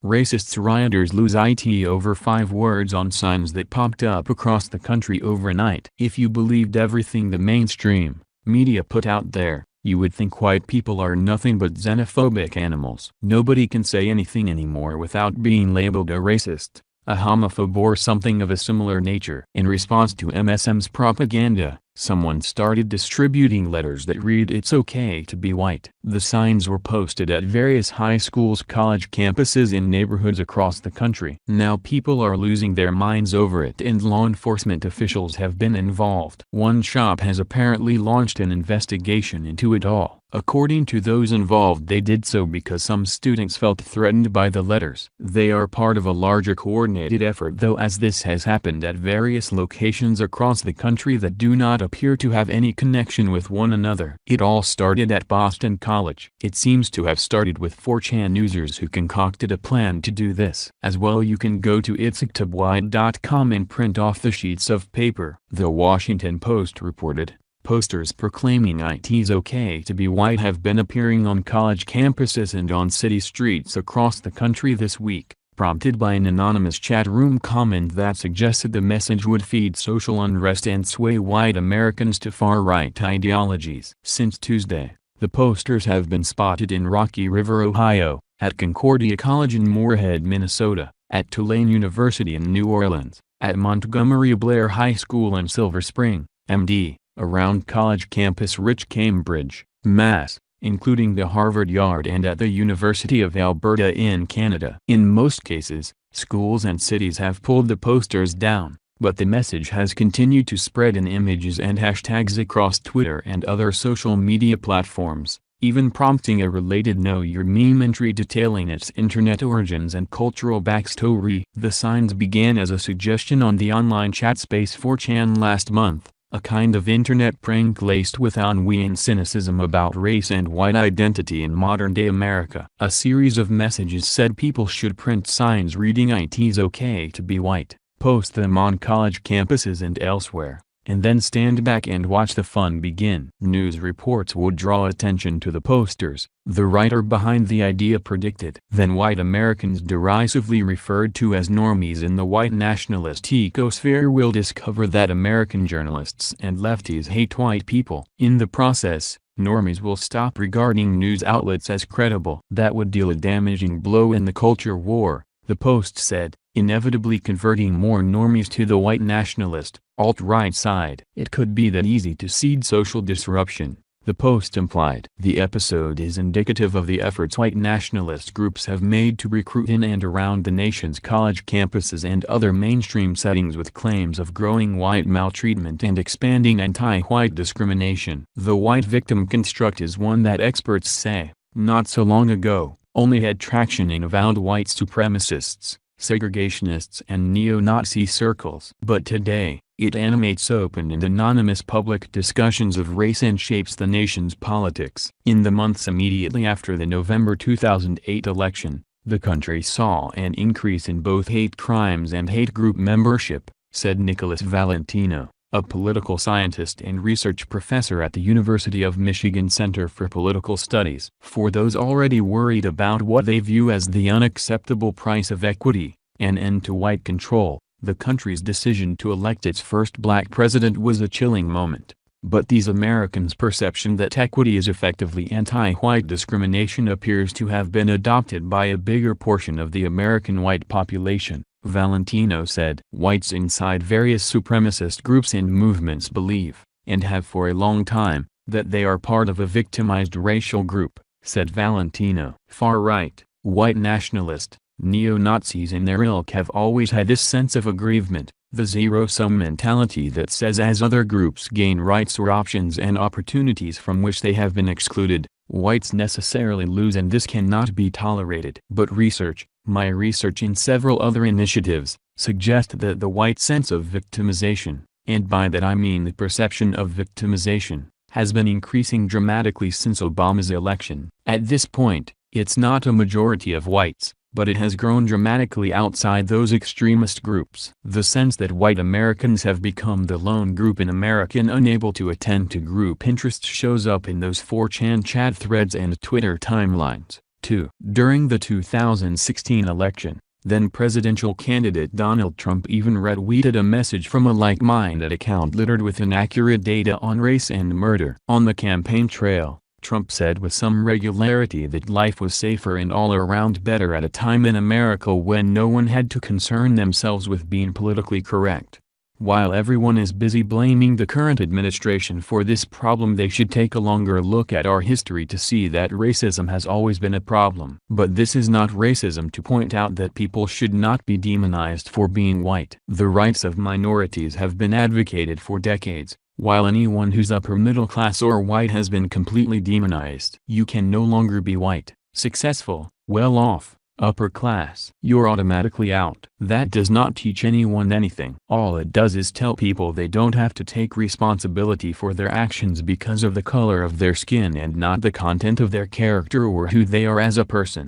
Racists rioters lose IT over 5 words on signs that popped up across the country overnight. If you believed everything the mainstream media put out there, you would think white people are nothing but xenophobic animals. Nobody can say anything anymore without being labeled a racist, a homophobe or something of a similar nature. In response to MSM's propaganda, someone started distributing letters that read "It's okay to be white." The signs were posted at various high schools, college campuses in neighborhoods across the country. Now people are losing their minds over it and law enforcement officials have been involved. One shop has apparently launched an investigation into it all. According to those involved, they did so because some students felt threatened by the letters. They are part of a larger coordinated effort though, as this has happened at various locations across the country that do not appear to have any connection with one another. It all started at Boston College. It seems to have started with 4chan users who concocted a plan to do this. As well, you can go to itsokatobewhite.com and print off the sheets of paper. The Washington Post reported, posters proclaiming "It's okay to be white" have been appearing on college campuses and on city streets across the country this week, prompted by an anonymous chat room comment that suggested the message would feed social unrest and sway white Americans to far-right ideologies. Since Tuesday, the posters have been spotted in Rocky River, Ohio, at Concordia College in Moorhead, Minnesota, at Tulane University in New Orleans, at Montgomery Blair High School in Silver Spring, MD, around College Campus Rich, Cambridge, Mass., including the Harvard Yard, and at the University of Alberta in Canada. In most cases, schools and cities have pulled the posters down, but the message has continued to spread in images and hashtags across Twitter and other social media platforms, even prompting a related Know Your Meme entry detailing its internet origins and cultural backstory. The signs began as a suggestion on the online chat space 4chan last month, a kind of internet prank laced with ennui and cynicism about race and white identity in modern-day America. A series of messages said people should print signs reading "It's okay to be white," post them on college campuses and elsewhere, and then stand back and watch the fun begin. News reports would draw attention to the posters, the writer behind the idea predicted. Then white Americans, derisively referred to as normies in the white nationalist ecosphere, will discover that American journalists and lefties hate white people. In the process, normies will stop regarding news outlets as credible. That would deal a damaging blow in the culture war, the Post said, inevitably converting more normies to the white nationalist, alt-right side. It could be that easy to seed social disruption, the Post implied. The episode is indicative of the efforts white nationalist groups have made to recruit in and around the nation's college campuses and other mainstream settings with claims of growing white maltreatment and expanding anti-white discrimination. The white victim construct is one that experts say, not so long ago, only had traction in avowed white supremacists, segregationists and neo-Nazi circles. But today, it animates open and anonymous public discussions of race and shapes the nation's politics. In the months immediately after the November 2008 election, the country saw an increase in both hate crimes and hate group membership, said Nicholas Valentino, a political scientist and research professor at the University of Michigan Center for Political Studies. For those already worried about what they view as the unacceptable price of equity, an end to white control, the country's decision to elect its first black president was a chilling moment. But these Americans' perception that equity is effectively anti-white discrimination appears to have been adopted by a bigger portion of the American white population, Valentino said. Whites inside various supremacist groups and movements believe, and have for a long time, that they are part of a victimized racial group, said Valentino. Far-right, white nationalist, neo-Nazis and their ilk have always had this sense of aggrievement, the zero-sum mentality that says as other groups gain rights or options and opportunities from which they have been excluded, whites necessarily lose, and this cannot be tolerated. But my research and several other initiatives, suggest that the white sense of victimization, and by that I mean the perception of victimization, has been increasing dramatically since Obama's election. At this point, it's not a majority of whites, but it has grown dramatically outside those extremist groups. The sense that white Americans have become the lone group in America unable to attend to group interests shows up in those 4chan chat threads and Twitter timelines. 2. During the 2016 election, then presidential candidate Donald Trump even retweeted a message from a like-minded account littered with inaccurate data on race and murder. On the campaign trail, Trump said with some regularity that life was safer and all around better at a time in America when no one had to concern themselves with being politically correct. While everyone is busy blaming the current administration for this problem, they should take a longer look at our history to see that racism has always been a problem. But this is not racism to point out that people should not be demonized for being white. The rights of minorities have been advocated for decades, while anyone who's upper middle class or white has been completely demonized. You can no longer be white, successful, well-off, upper class. You're automatically out. That does not teach anyone anything. All it does is tell people they don't have to take responsibility for their actions because of the color of their skin and not the content of their character or who they are as a person.